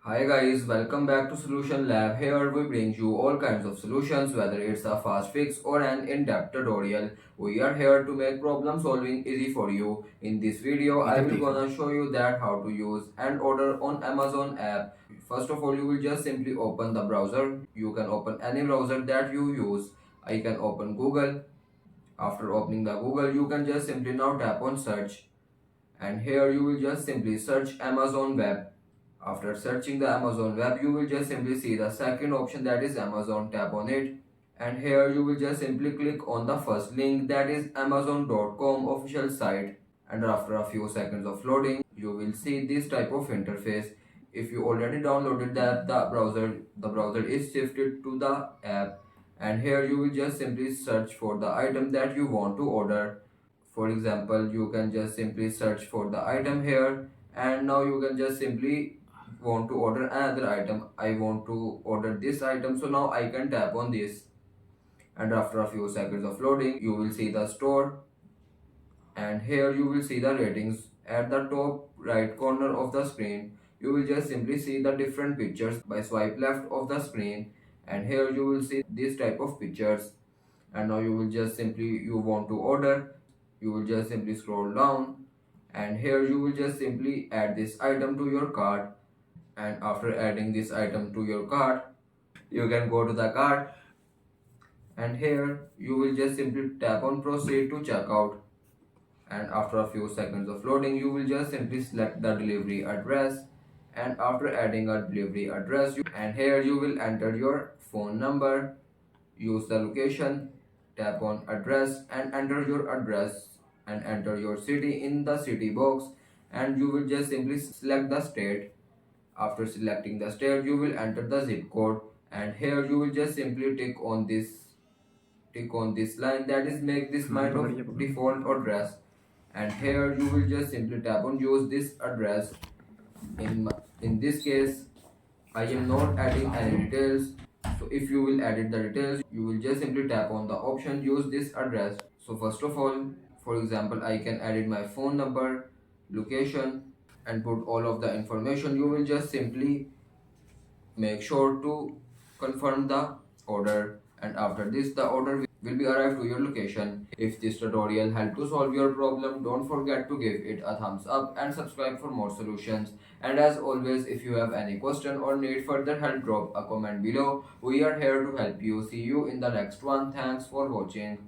Hi guys, welcome back to Solution Lab. Here we bring you all kinds of solutions, whether it's a fast fix or an in-depth tutorial. We are here to make problem solving easy for you. In this video, I will gonna show you that how to use and order on Amazon app. First of all, you will just simply open the browser. You can open any browser that you use. I can open Google. After opening the Google, you can just simply now tap on search. And here you will just simply search Amazon web. After searching the Amazon web, you will just simply see the second option, that is Amazon. Tap on it. And here you will just simply click on the first link, that is Amazon.com official site. And after a few seconds of loading, you will see this type of interface. If you already downloaded the app, the browser is shifted to the app. And here you will just simply search for the item that you want to order. For example, you can just simply search for the item here, and now you can just simply want to order another item. I want to order this item, so now I can tap on this. And after a few seconds of loading, you will see the store, and here you will see the ratings. At the top right corner of the screen, you will just simply see the different pictures. By swipe left of the screen, and here you will see this type of pictures. And now you will just simply, you want to order, you will just simply scroll down, and here you will just simply add this item to your cart. And after adding this item to your cart, you can go to the cart, and here you will just simply tap on proceed to checkout. And after a few seconds of loading, you will just simply select the delivery address. And after adding a delivery address, and here you will enter your phone number, use the location, tap on address and enter your address, and enter your city in the city box, and you will just simply select the state. After selecting the state, you will enter the zip code, and here you will just simply tick on this line, that is make this my default address. And here you will just simply tap on use this address. In this case, I am not adding any details. So if you will edit the details, you will just simply tap on the option use this address. So first of all, for example, I can edit my phone number, location, and put all of the information. You will just simply make sure to confirm the order, and after this the order will be arrived to your location. If this tutorial helped to solve your problem, don't forget to give it a thumbs up and subscribe for more solutions. And as always, if you have any question or need further help, drop a comment below. We are here to help you. See you in the next one. Thanks for watching.